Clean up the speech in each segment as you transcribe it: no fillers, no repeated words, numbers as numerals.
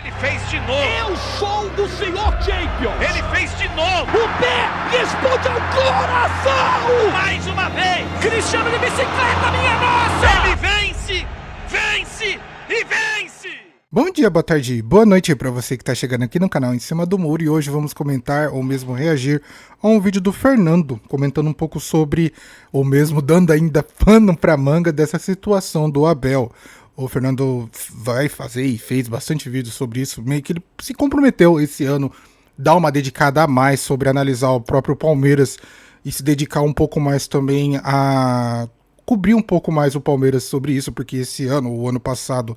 Ele fez de novo. Eu sou o senhor Champion. Ele fez de novo. O pé responde ao coração. Mais uma vez. Cristiano de bicicleta, minha nossa. Ele vence, vence e vence. Bom dia, boa tarde, boa noite para você que está chegando aqui no canal Em Cima do Muro, e hoje vamos comentar ou mesmo reagir a um vídeo do Fernando, comentando um pouco sobre, ou mesmo dando ainda pano pra manga dessa situação do Abel. O Fernando vai fazer e fez bastante vídeo sobre isso, meio que ele se comprometeu esse ano, dar uma dedicada a mais sobre analisar o próprio Palmeiras e se dedicar um pouco mais também a cobrir um pouco mais o Palmeiras sobre isso, porque esse ano, o ano passado,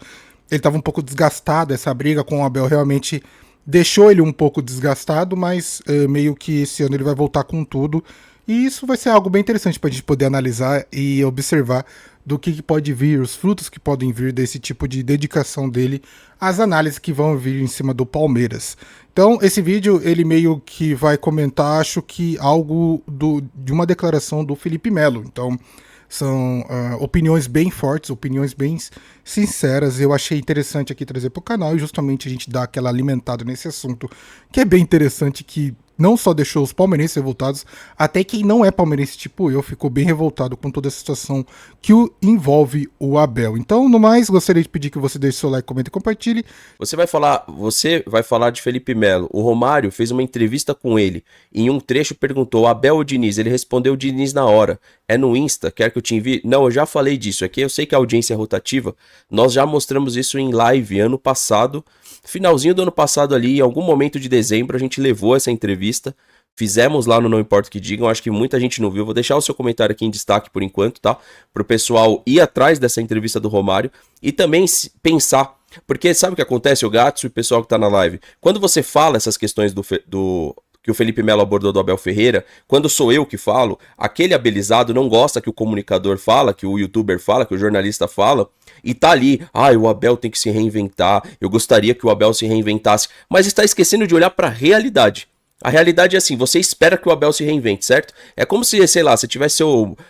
ele estava um pouco desgastado, essa briga com o Abel realmente deixou ele um pouco desgastado, mas meio que esse ano ele vai voltar com tudo. E isso vai ser algo bem interessante para a gente poder analisar e observar do que pode vir, os frutos que podem vir desse tipo de dedicação dele às análises que vão vir em cima do Palmeiras. Então, esse vídeo, ele meio que vai comentar, acho que algo de uma declaração do Felipe Melo. Então, são opiniões bem fortes, opiniões bem sinceras. Eu achei interessante aqui trazer para o canal e justamente a gente dar aquela alimentada nesse assunto, que é bem interessante, que não só deixou os palmeirenses revoltados, até quem não é palmeirense tipo eu ficou bem revoltado com toda a situação que envolve o Abel. Então, no mais, gostaria de pedir que você deixe seu like, comente e compartilhe. Você vai falar de Felipe Melo. O Romário fez uma entrevista com ele. Em um trecho perguntou, Abel ou Diniz? Ele respondeu Diniz na hora. É no Insta, quer que eu te envie? Não, eu já falei disso. Aqui eu sei que a audiência é rotativa. Nós já mostramos isso em live ano passado. Finalzinho do ano passado ali, em algum momento de dezembro, a gente levou essa entrevista. Fizemos lá no Não Importa o que Digam, acho que muita gente não viu. Vou deixar o seu comentário aqui em destaque por enquanto, tá? Pro pessoal ir atrás dessa entrevista do Romário e também pensar. Porque sabe o que acontece, o Gatso e o pessoal que tá na live? Quando você fala essas questões que o Felipe Melo abordou do Abel Ferreira, quando sou eu que falo, aquele abelizado não gosta que o comunicador fala, que o youtuber fala, que o jornalista fala, e tá ali, o Abel tem que se reinventar, eu gostaria que o Abel se reinventasse, mas está esquecendo de olhar para a realidade. A realidade é assim, você espera que o Abel se reinvente, certo? É como se, sei lá, você tivesse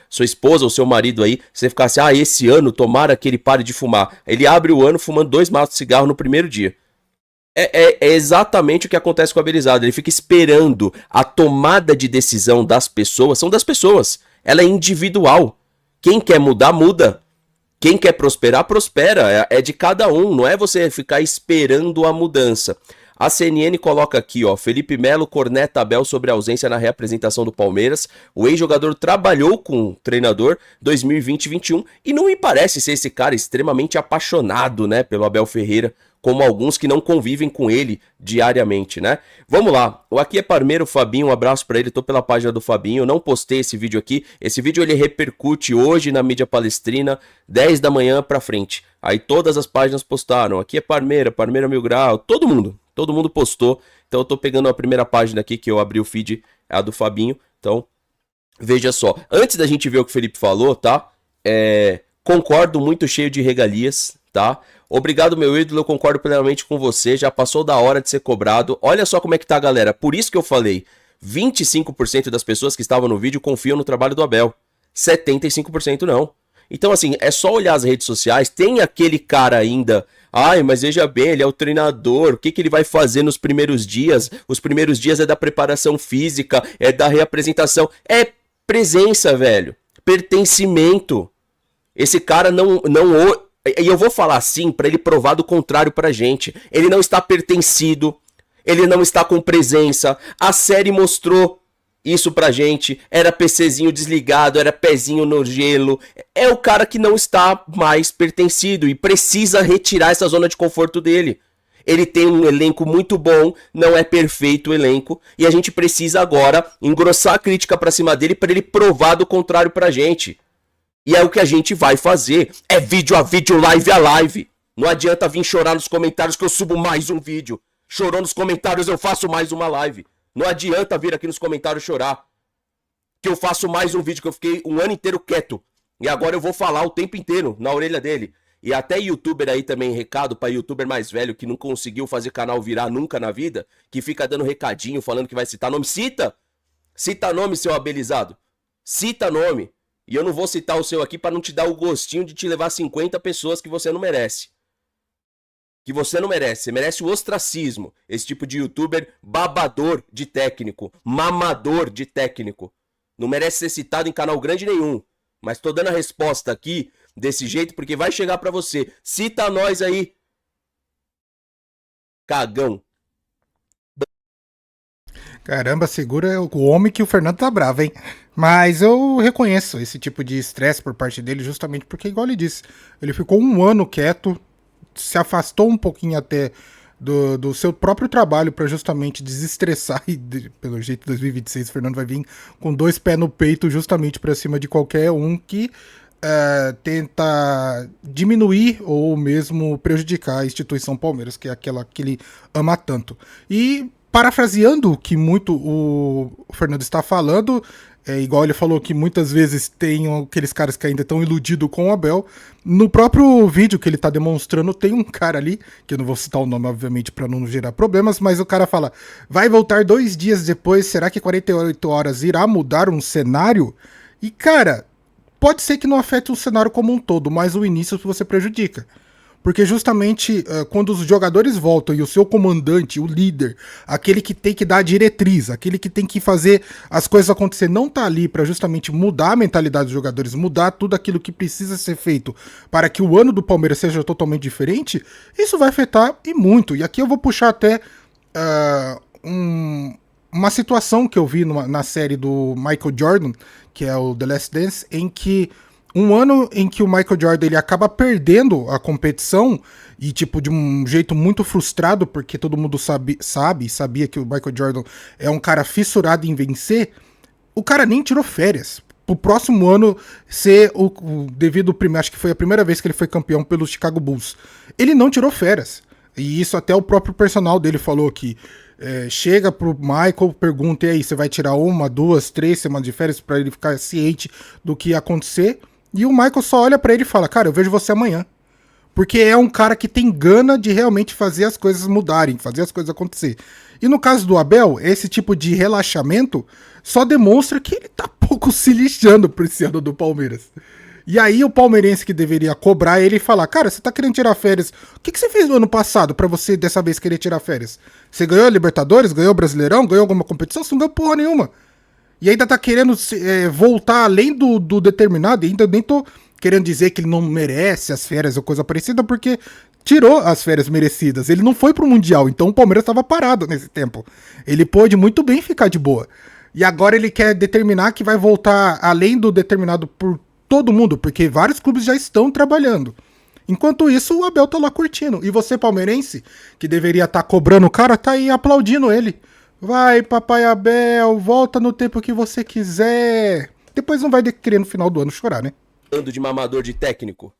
sua esposa ou seu marido aí, você ficasse, esse ano, tomara que ele pare de fumar. Ele abre o ano fumando 2 maços de cigarro no primeiro dia. É exatamente o que acontece com o abelizado. Ele fica esperando a tomada de decisão das pessoas. São das pessoas. Ela é individual. Quem quer mudar, muda. Quem quer prosperar, prospera. É de cada um. Não é você ficar esperando a mudança. A CNN coloca aqui, Felipe Melo corneta Abel sobre a ausência na reapresentação do Palmeiras. O ex-jogador trabalhou com o treinador 2020-21 e não me parece ser esse cara extremamente apaixonado, né, pelo Abel Ferreira, como alguns que não convivem com ele diariamente, né? Vamos lá, o Aqui é Parmeiro, Fabinho, um abraço pra ele, tô pela página do Fabinho, eu não postei esse vídeo aqui, esse vídeo ele repercute hoje na mídia palestrina, 10 da manhã pra frente, aí todas as páginas postaram, Aqui é Parmeira, Parmeira Mil Grau, todo mundo postou, então eu tô pegando a primeira página aqui que eu abri o feed, é a do Fabinho, então veja só, antes da gente ver o que o Felipe falou, tá? Concordo, muito cheio de regalias, tá? Obrigado, meu ídolo, eu concordo plenamente com você, já passou da hora de ser cobrado. Olha só como é que tá, galera, por isso que eu falei, 25% das pessoas que estavam no vídeo confiam no trabalho do Abel, 75% não. Então, assim, é só olhar as redes sociais, tem aquele cara ainda, mas veja bem, ele é o treinador, o que ele vai fazer nos primeiros dias? Os primeiros dias é da preparação física, é da reapresentação, é presença, velho, pertencimento. Esse cara e eu vou falar assim pra ele provar do contrário pra gente. Ele não está pertencido, ele não está com presença. A série mostrou isso pra gente. Era PCzinho desligado, era pezinho no gelo. É o cara que não está mais pertencido e precisa retirar essa zona de conforto dele. Ele tem um elenco muito bom, não é perfeito o elenco, e a gente precisa agora engrossar a crítica pra cima dele pra ele provar do contrário pra gente. E é o que a gente vai fazer. É vídeo a vídeo, live a live. Não adianta vir chorar nos comentários que eu subo mais um vídeo. Chorou nos comentários, eu faço mais uma live. Não adianta vir aqui nos comentários chorar. Que eu faço mais um vídeo, que eu fiquei um ano inteiro quieto. E agora eu vou falar o tempo inteiro na orelha dele. E até youtuber aí também, recado pra youtuber mais velho que não conseguiu fazer canal virar nunca na vida. Que fica dando recadinho, falando que vai citar nome. Cita! Cita nome, seu abelizado. Cita nome. E eu não vou citar o seu aqui para não te dar o gostinho de te levar 50 pessoas que você não merece. Que você não merece. Você merece o ostracismo. Esse tipo de youtuber babador de técnico. Mamador de técnico. Não merece ser citado em canal grande nenhum. Mas tô dando a resposta aqui desse jeito porque vai chegar pra você. Cita nós aí. Cagão. Caramba, segura o homem que o Fernando tá bravo, hein? Mas eu reconheço esse tipo de estresse por parte dele justamente porque, igual ele disse, ele ficou um ano quieto, se afastou um pouquinho até do seu próprio trabalho para justamente desestressar e, pelo jeito, 2026 o Fernando vai vir com 2 pés no peito justamente para cima de qualquer um que tenta diminuir ou mesmo prejudicar a instituição Palmeiras, que é aquela que ele ama tanto. E parafraseando o que muito o Fernando está falando, igual ele falou que muitas vezes tem aqueles caras que ainda estão iludidos com o Abel. No próprio vídeo que ele está demonstrando, tem um cara ali, que eu não vou citar o nome, obviamente, para não gerar problemas, mas o cara fala: vai voltar 2 dias depois, será que 48 horas irá mudar um cenário? E, cara, pode ser que não afete o cenário como um todo, mas o início você prejudica. Porque justamente quando os jogadores voltam e o seu comandante, o líder, aquele que tem que dar a diretriz, aquele que tem que fazer as coisas acontecer, não tá ali para justamente mudar a mentalidade dos jogadores, mudar tudo aquilo que precisa ser feito para que o ano do Palmeiras seja totalmente diferente, isso vai afetar e muito. E aqui eu vou puxar até uma situação que eu vi na série do Michael Jordan, que é o The Last Dance, em que um ano em que o Michael Jordan ele acaba perdendo a competição e tipo de um jeito muito frustrado, porque todo mundo sabia que o Michael Jordan é um cara fissurado em vencer, o cara nem tirou férias. Pro próximo ano ser devido acho que foi a primeira vez que ele foi campeão pelo Chicago Bulls. Ele não tirou férias. E isso até o próprio personal dele falou que chega pro Michael, pergunta: e aí, você vai tirar 1, 2, 3 semanas de férias para ele ficar ciente do que ia acontecer? E o Michael só olha pra ele e fala: cara, eu vejo você amanhã. Porque é um cara que tem gana de realmente fazer as coisas mudarem, fazer as coisas acontecer. E no caso do Abel, esse tipo de relaxamento só demonstra que ele tá pouco se lixando por esse ano do Palmeiras. E aí o palmeirense que deveria cobrar ele e falar: cara, você tá querendo tirar férias, o que você fez no ano passado pra você dessa vez querer tirar férias? Você ganhou a Libertadores, ganhou o Brasileirão, ganhou alguma competição? Você não ganhou porra nenhuma. E ainda tá querendo voltar além do determinado, e ainda nem tô querendo dizer que ele não merece as férias ou coisa parecida, porque tirou as férias merecidas. Ele não foi pro Mundial, então o Palmeiras estava parado nesse tempo. Ele pôde muito bem ficar de boa. E agora ele quer determinar que vai voltar além do determinado por todo mundo, porque vários clubes já estão trabalhando. Enquanto isso, o Abel tá lá curtindo. E você, palmeirense, que deveria estar cobrando o cara, tá aí aplaudindo ele. Vai, papai Abel, volta no tempo que você quiser. Depois não vai querer no final do ano chorar, né? De mamador de técnico.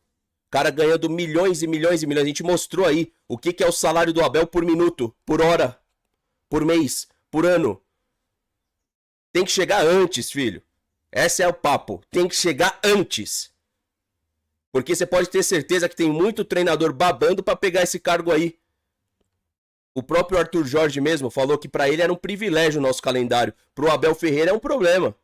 Cara ganhando milhões e milhões e milhões. A gente mostrou aí o que é o salário do Abel por minuto, por hora, por mês, por ano. Tem que chegar antes, filho. Esse é o papo. Tem que chegar antes. Porque você pode ter certeza que tem muito treinador babando pra pegar esse cargo aí. O próprio Arthur Jorge mesmo falou que pra ele era um privilégio o nosso calendário. Pro Abel Ferreira é um problema.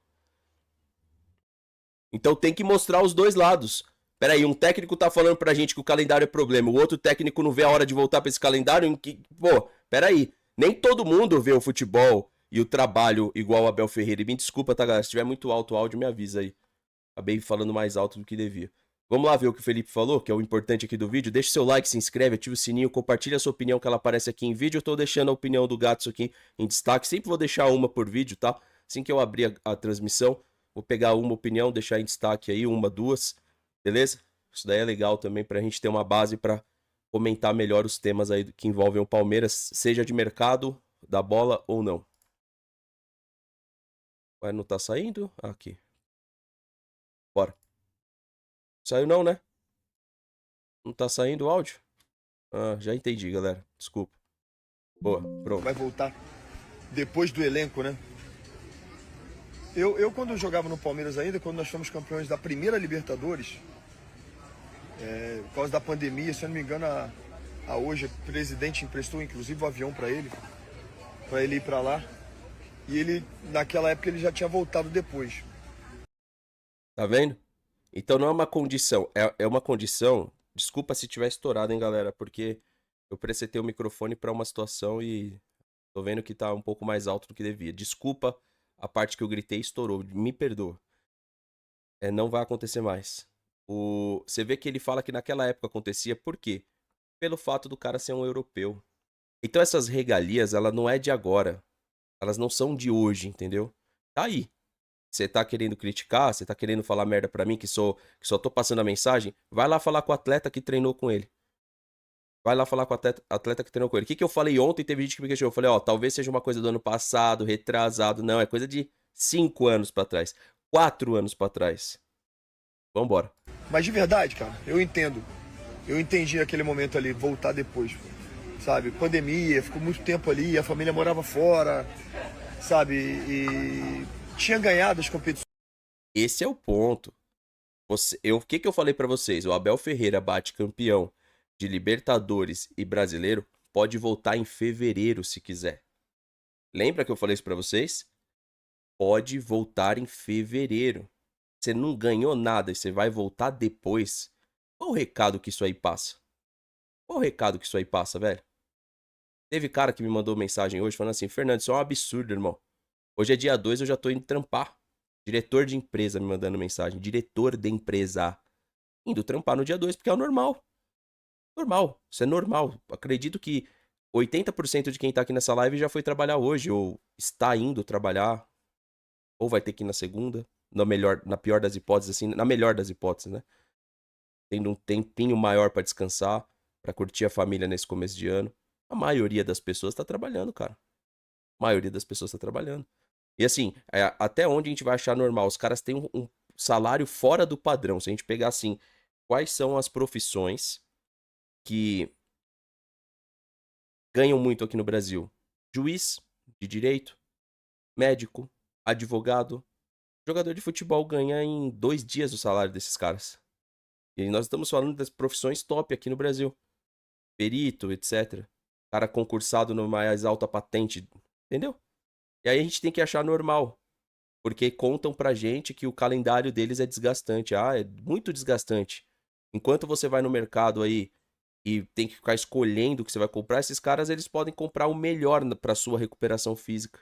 Então tem que mostrar os dois lados. Peraí, um técnico tá falando pra gente que o calendário é problema, o outro técnico não vê a hora de voltar pra esse calendário em que... Pô, peraí. Nem todo mundo vê o futebol e o trabalho igual o Abel Ferreira. E me desculpa, tá, galera? Se tiver muito alto o áudio, me avisa aí. Acabei falando mais alto do que devia. Vamos lá ver o que o Felipe falou, que é o importante aqui do vídeo. Deixa seu like, se inscreve, ativa o sininho, compartilha a sua opinião que ela aparece aqui em vídeo. Eu tô deixando a opinião do Gatso aqui em destaque. Sempre vou deixar uma por vídeo, tá? Assim que eu abrir a transmissão, vou pegar uma opinião, deixar em destaque aí, 1, 2, beleza? Isso daí é legal também pra gente ter uma base pra comentar melhor os temas aí que envolvem o Palmeiras, seja de mercado, da bola ou não. Ué, não tá saindo? Ah, aqui. Bora. Saiu não, né? Não tá saindo o áudio? Ah, já entendi, galera. Desculpa. Boa, pronto. Vai voltar depois do elenco, né? Eu quando eu jogava no Palmeiras ainda, quando nós fomos campeões da primeira Libertadores, por causa da pandemia, se eu não me engano, a hoje a presidente emprestou inclusive o avião para ele ir para lá. E ele, naquela época, ele já tinha voltado depois. Tá vendo? Então não é uma condição, é uma condição. Desculpa se tiver estourado, hein, galera, porque Eu presetei o microfone pra uma situação e tô vendo que tá um pouco mais alto do que devia. Desculpa a parte que eu gritei estourou. Me perdoa. Não vai acontecer mais. Você vê que ele fala que naquela época acontecia, por quê? Pelo fato do cara ser um europeu. Então essas regalias, ela não é de agora. Elas não são de hoje, entendeu? Tá aí. Você tá querendo criticar, você tá querendo falar merda pra mim, que só tô passando a mensagem, vai lá falar com o atleta que treinou com ele. Vai lá falar com o atleta que treinou com ele. O que eu falei ontem? Teve gente que me questionou. Eu falei, ó, talvez seja uma coisa do ano passado, retrasado. Não, é coisa de 5 anos pra trás. 4 anos pra trás. Vambora. Mas de verdade, cara, eu entendo. Eu entendi aquele momento ali, voltar depois, sabe? Pandemia, ficou muito tempo ali, a família morava fora, sabe? E tinha ganhado as competições. Esse é o ponto. O que eu falei pra vocês? O Abel Ferreira bate campeão de Libertadores e Brasileiro, pode voltar em fevereiro se quiser. Lembra que eu falei isso pra vocês? Pode voltar em fevereiro. Você não ganhou nada e você vai voltar depois. Qual o recado que isso aí passa? Qual o recado que isso aí passa, velho? Teve cara que me mandou mensagem hoje falando assim, Fernando, isso é um absurdo, irmão. Hoje é dia 2, eu já tô indo trampar. Diretor de empresa me mandando mensagem. Diretor de empresa. Indo trampar no dia 2, porque é o normal. Normal. Isso é normal. Acredito que 80% de quem tá aqui nessa live já foi trabalhar hoje, ou está indo trabalhar, ou vai ter que ir na segunda. Na pior das hipóteses, assim, na melhor das hipóteses, né? Tendo um tempinho maior pra descansar, pra curtir a família nesse começo de ano. A maioria das pessoas tá trabalhando, cara. A maioria das pessoas tá trabalhando. E assim, até onde a gente vai achar normal? Os caras têm um salário fora do padrão. Se a gente pegar assim, quais são as profissões que ganham muito aqui no Brasil? Juiz de direito, médico, advogado. Jogador de futebol ganha em 2 dias o salário desses caras. E nós estamos falando das profissões top aqui no Brasil. Perito, etc. Cara concursado no mais alta patente, entendeu? E aí a gente tem que achar normal. Porque contam pra gente que o calendário deles é desgastante. É muito desgastante. Enquanto você vai no mercado aí e tem que ficar escolhendo o que você vai comprar, esses caras eles podem comprar o melhor pra sua recuperação física.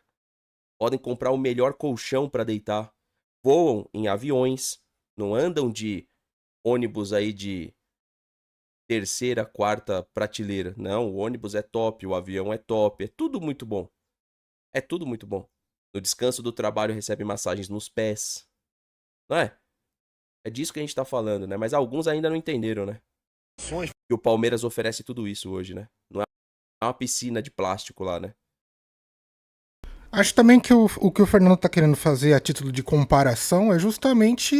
Podem comprar o melhor colchão pra deitar. Voam em aviões, não andam de ônibus aí de 3ª, 4ª prateleira. Não, o ônibus é top, o avião é top, é tudo muito bom. É tudo muito bom. No descanso do trabalho recebe massagens nos pés. Não é? É disso que a gente tá falando, né? Mas alguns ainda não entenderam, né? Que o Palmeiras oferece tudo isso hoje, né? Não é uma piscina de plástico lá, né? Acho também que o que o Fernando está querendo fazer a título de comparação é justamente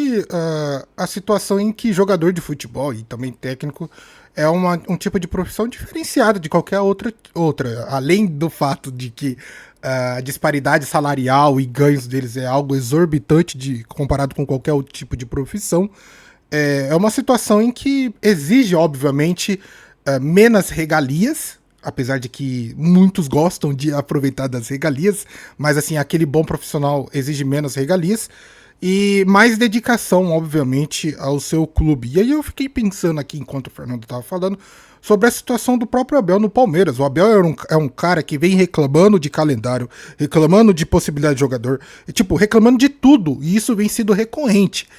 a situação em que jogador de futebol e também técnico é um tipo de profissão diferenciada de qualquer outra. Além do fato de que a disparidade salarial e ganhos deles é algo exorbitante comparado com qualquer outro tipo de profissão, é uma situação em que exige, obviamente, menos regalias, apesar de que muitos gostam de aproveitar das regalias, mas assim, aquele bom profissional exige menos regalias e mais dedicação, obviamente, ao seu clube. E aí eu fiquei pensando aqui, enquanto o Fernando estava falando, sobre a situação do próprio Abel no Palmeiras. O Abel é um cara que vem reclamando de calendário, reclamando de possibilidade de jogador, reclamando de tudo, e isso vem sido recorrente.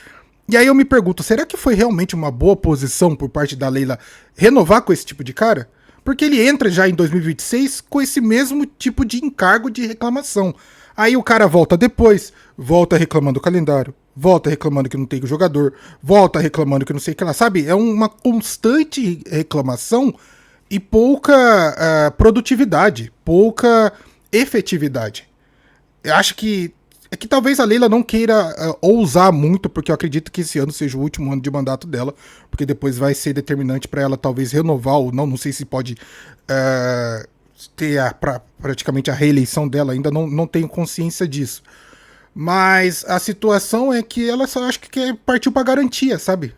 E aí eu me pergunto, será que foi realmente uma boa posição por parte da Leila renovar com esse tipo de cara? Porque ele entra já em 2026 com esse mesmo tipo de encargo de reclamação. Aí o cara volta depois, volta reclamando do calendário, volta reclamando que não tem o jogador, volta reclamando que não sei o que lá, sabe? É uma constante reclamação e pouca produtividade, pouca efetividade. Eu acho que talvez a Leila não queira ousar muito, porque eu acredito que esse ano seja o último ano de mandato dela, porque depois vai ser determinante para ela talvez renovar ou não sei se pode ter praticamente a reeleição dela, ainda não tenho consciência disso. Mas a situação é que ela só acho que partiu para garantia, sabe?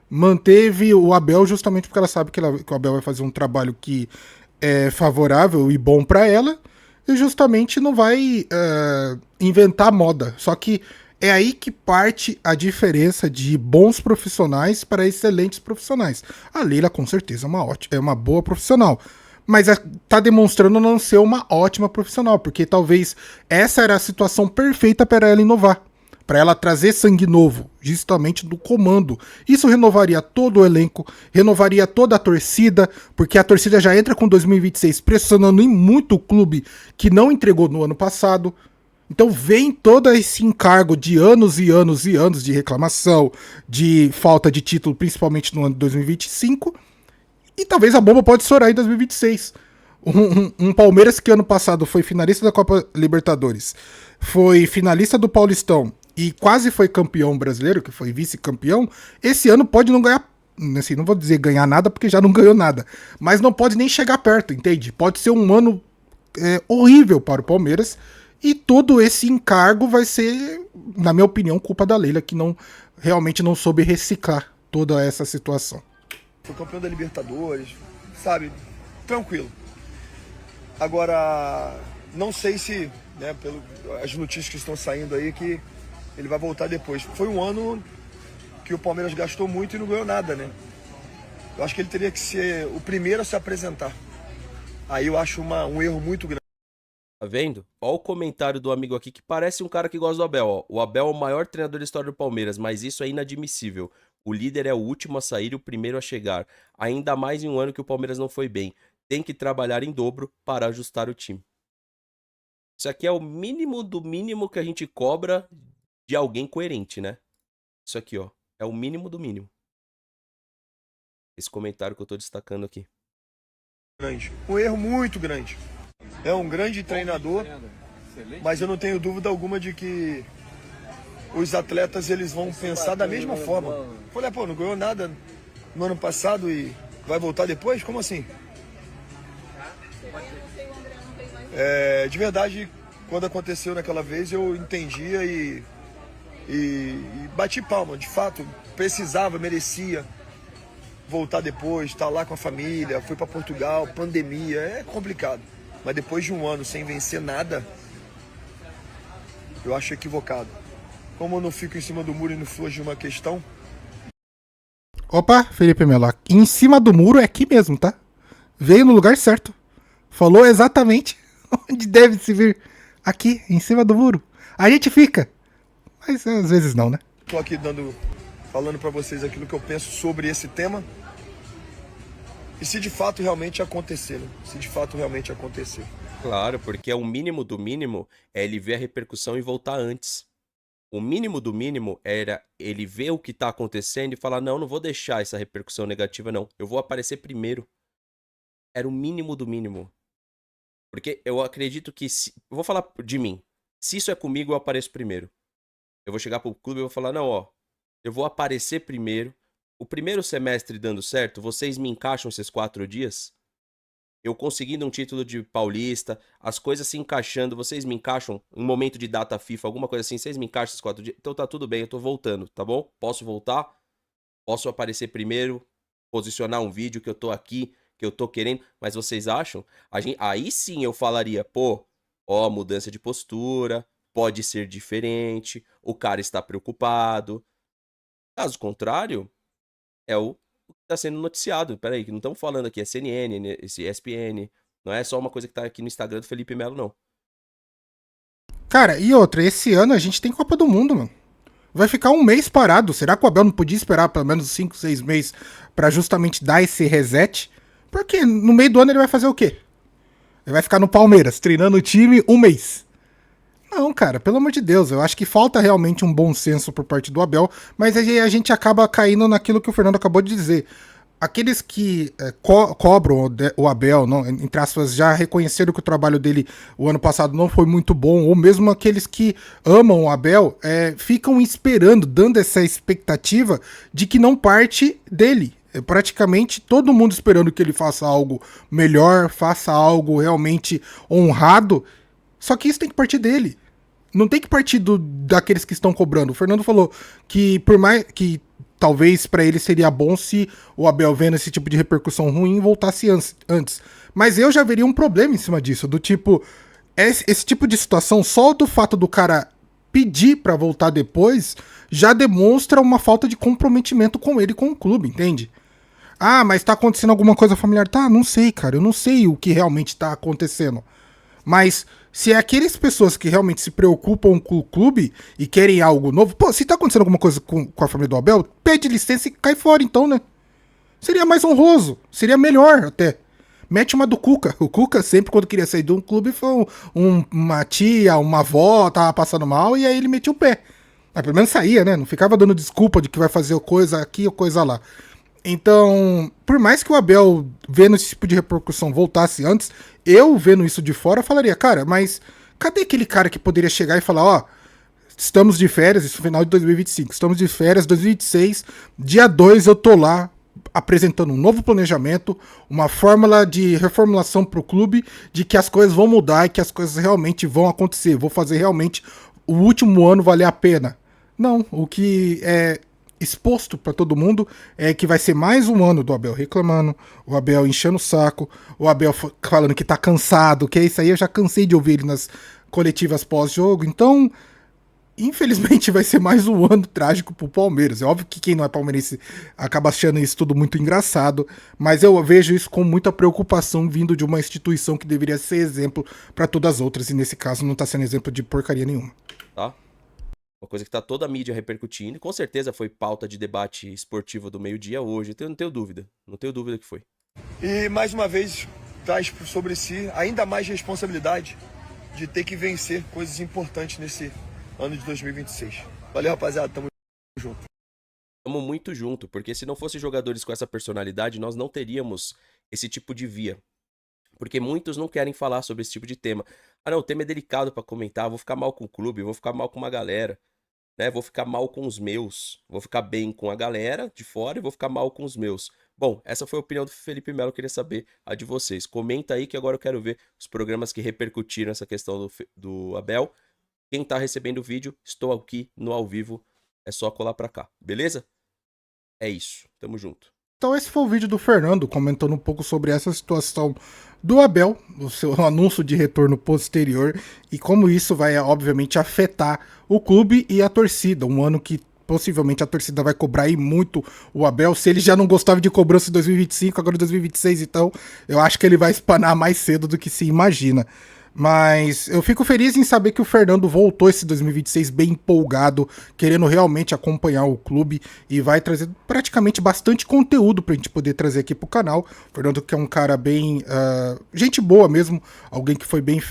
Manteve o Abel justamente porque ela sabe que o Abel vai fazer um trabalho que é favorável e bom para ela, e justamente não vai inventar moda. Só que é aí que parte a diferença de bons profissionais para excelentes profissionais. A Leila com certeza é uma boa profissional, mas tá demonstrando não ser uma ótima profissional, porque talvez essa era a situação perfeita para ela inovar, para ela trazer sangue novo, justamente do comando. Isso renovaria todo o elenco, renovaria toda a torcida, porque a torcida já entra com 2026 pressionando em muito o clube que não entregou no ano passado. Então vem todo esse encargo de anos e anos e anos de reclamação, de falta de título, principalmente no ano de 2025, e talvez a bomba pode estourar em 2026. Um Palmeiras que ano passado foi finalista da Copa Libertadores, foi finalista do Paulistão e quase foi campeão brasileiro, que foi vice-campeão, esse ano pode não ganhar, assim, não vou dizer ganhar nada, porque já não ganhou nada, mas não pode nem chegar perto, entende? Pode ser um ano horrível para o Palmeiras, e todo esse encargo vai ser, na minha opinião, culpa da Leila, que realmente não soube reciclar toda essa situação. Foi campeão da Libertadores, sabe? Tranquilo. Agora, não sei se, né, as notícias que estão saindo aí, que ele vai voltar depois. Foi um ano que o Palmeiras gastou muito e não ganhou nada, né? Eu acho que ele teria que ser o primeiro a se apresentar. Aí eu acho um erro muito grande. Tá vendo? Ó o comentário do amigo aqui que parece um cara que gosta do Abel, ó. O Abel é o maior treinador da história do Palmeiras, mas isso é inadmissível. O líder é o último a sair e o primeiro a chegar. Ainda mais em um ano que o Palmeiras não foi bem. Tem que trabalhar em dobro para ajustar o time. Isso aqui é o mínimo do mínimo que a gente cobra de alguém coerente, né? Isso aqui, ó. É o mínimo do mínimo. Esse comentário que eu tô destacando aqui. Um erro muito grande. É um grande treinador, mas eu não tenho dúvida alguma de que os atletas eles vão pensar da mesma forma. Falei, pô, não ganhou nada no ano passado e vai voltar depois? Como assim? De verdade, quando aconteceu naquela vez, eu entendia e bati palma. De fato, precisava, merecia voltar depois, estar lá com a família, fui para Portugal, pandemia, é complicado. Mas depois de um ano sem vencer nada, eu acho equivocado. Como eu não fico em cima do muro e não flor de uma questão. Opa, Felipe Melo, em cima do muro é aqui mesmo, tá? Veio no lugar certo. Falou exatamente onde deve se vir. Aqui, em cima do muro. A gente fica. Mas às vezes não, né? Tô aqui falando pra vocês aquilo que eu penso sobre esse tema. E se de fato realmente acontecer, né? Se de fato realmente acontecer. Claro, porque o mínimo do mínimo é ele ver a repercussão e voltar antes. O mínimo do mínimo era ele ver o que tá acontecendo e falar, não vou deixar essa repercussão negativa, não. Eu vou aparecer primeiro. Era o mínimo do mínimo. Porque eu acredito que... Eu vou falar de mim. Se isso é comigo, eu apareço primeiro. Eu vou chegar pro clube e vou falar, não, ó. Eu vou aparecer primeiro. O primeiro semestre dando certo, vocês me encaixam esses 4 dias? Eu conseguindo um título de paulista, as coisas se encaixando, vocês me encaixam um momento de data FIFA, alguma coisa assim, vocês me encaixam esses 4 dias? Então tá tudo bem, eu tô voltando, tá bom? Posso voltar? Posso aparecer primeiro, posicionar um vídeo que eu tô aqui, que eu tô querendo, mas vocês acham? Aí sim eu falaria, pô, ó, mudança de postura, pode ser diferente, o cara está preocupado. Caso contrário, é o que está sendo noticiado. Peraí, que não estamos falando aqui, é CNN, esse ESPN. Não é só uma coisa que tá aqui no Instagram do Felipe Melo, não. Cara, e outra, esse ano a gente tem Copa do Mundo, mano. Vai ficar um mês parado. Será que o Abel não podia esperar pelo menos 5, 6 meses pra justamente dar esse reset? Porque no meio do ano ele vai fazer o quê? Ele vai ficar no Palmeiras, treinando o time um mês. Não, cara, pelo amor de Deus, eu acho que falta realmente um bom senso por parte do Abel, mas aí a gente acaba caindo naquilo que o Fernando acabou de dizer. Aqueles que cobram o Abel, não, entre aspas, já reconheceram que o trabalho dele o ano passado não foi muito bom, ou mesmo aqueles que amam o Abel, ficam esperando, dando essa expectativa de que não parte dele. Praticamente todo mundo esperando que ele faça algo melhor, faça algo realmente honrado, só que isso tem que partir dele. Não tem que partir daqueles que estão cobrando. O Fernando falou que por mais que talvez pra ele seria bom se o Abel, vendo esse tipo de repercussão ruim, voltasse antes. Mas eu já veria um problema em cima disso, do tipo, esse tipo de situação, só do fato do cara pedir pra voltar depois, já demonstra uma falta de comprometimento com ele, com o clube, entende? Ah, mas tá acontecendo alguma coisa familiar? Tá, não sei, cara. Eu não sei o que realmente tá acontecendo. Mas se é aquelas pessoas que realmente se preocupam com o clube e querem algo novo, pô, se tá acontecendo alguma coisa com a família do Abel, pede licença e cai fora então, né? Seria mais honroso, seria melhor até. Mete uma do Cuca. O Cuca sempre quando queria sair de um clube foi uma tia, uma avó, tava passando mal e aí ele metia o pé. Mas pelo menos saía, né? Não ficava dando desculpa de que vai fazer coisa aqui ou coisa lá. Então, por mais que o Abel, vendo esse tipo de repercussão, voltasse antes, eu vendo isso de fora, falaria, cara, mas cadê aquele cara que poderia chegar e falar, ó, estamos de férias, isso é final de 2025, estamos de férias, 2026, dia 2 eu tô lá apresentando um novo planejamento, uma fórmula de reformulação pro clube, de que as coisas vão mudar e que as coisas realmente vão acontecer, vou fazer realmente o último ano valer a pena. Não, o que é exposto para todo mundo é que vai ser mais um ano do Abel reclamando, o Abel enchendo o saco, o Abel falando que tá cansado, que é isso aí, eu já cansei de ouvir ele nas coletivas pós-jogo, então infelizmente vai ser mais um ano trágico pro Palmeiras. É óbvio que quem não é palmeirense acaba achando isso tudo muito engraçado, mas eu vejo isso com muita preocupação vindo de uma instituição que deveria ser exemplo para todas as outras, e nesse caso não tá sendo exemplo de porcaria nenhuma. Tá? Uma coisa que tá toda a mídia repercutindo, e com certeza foi pauta de debate esportivo do meio-dia hoje, eu não tenho dúvida. Não tenho dúvida que foi. E mais uma vez traz sobre si ainda mais responsabilidade de ter que vencer coisas importantes nesse ano de 2026. Valeu, rapaziada, tamo junto. Tamo muito junto, porque se não fosse jogadores com essa personalidade, nós não teríamos esse tipo de via. Porque muitos não querem falar sobre esse tipo de tema. Ah, não, o tema é delicado pra comentar, vou ficar mal com o clube, vou ficar mal com uma galera, né? Vou ficar mal com os meus, vou ficar bem com a galera de fora e vou ficar mal com os meus. Bom, essa foi a opinião do Felipe Melo, eu queria saber a de vocês. Comenta aí que agora eu quero ver os programas que repercutiram essa questão do Abel. Quem tá recebendo o vídeo, estou aqui no ao vivo, é só colar pra cá, beleza? É isso, tamo junto. Então esse foi o vídeo do Fernando comentando um pouco sobre essa situação do Abel, o seu anúncio de retorno posterior e como isso vai obviamente afetar o clube e a torcida, um ano que possivelmente a torcida vai cobrar aí muito o Abel, se ele já não gostava de cobrança em 2025, agora em 2026, então eu acho que ele vai espanar mais cedo do que se imagina. Mas eu fico feliz em saber que o Fernando voltou esse 2026 bem empolgado, querendo realmente acompanhar o clube e vai trazer praticamente bastante conteúdo pra gente poder trazer aqui pro canal. O Fernando que é um cara bem... gente boa mesmo, alguém que foi bem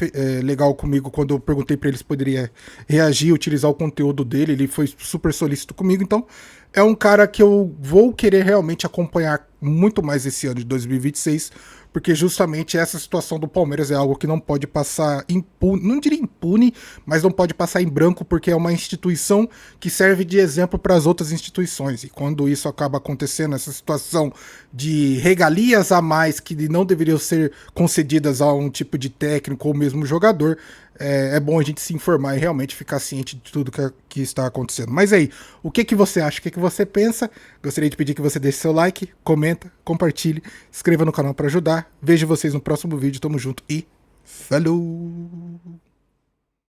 legal comigo quando eu perguntei pra ele se poderia reagir, utilizar o conteúdo dele, ele foi super solícito comigo, então é um cara que eu vou querer realmente acompanhar muito mais esse ano de 2026, porque justamente essa situação do Palmeiras é algo que não pode passar impune, não diria impune, mas não pode passar em branco, porque é uma instituição que serve de exemplo para as outras instituições, e quando isso acaba acontecendo, essa situação de regalias a mais que não deveriam ser concedidas a um tipo de técnico ou mesmo jogador, é bom a gente se informar e realmente ficar ciente de tudo que está acontecendo. Mas aí, o que você acha? O que você pensa? Gostaria de pedir que você deixe seu like, comenta, compartilhe, se inscreva no canal para ajudar. Vejo vocês no próximo vídeo. Tamo junto e falou!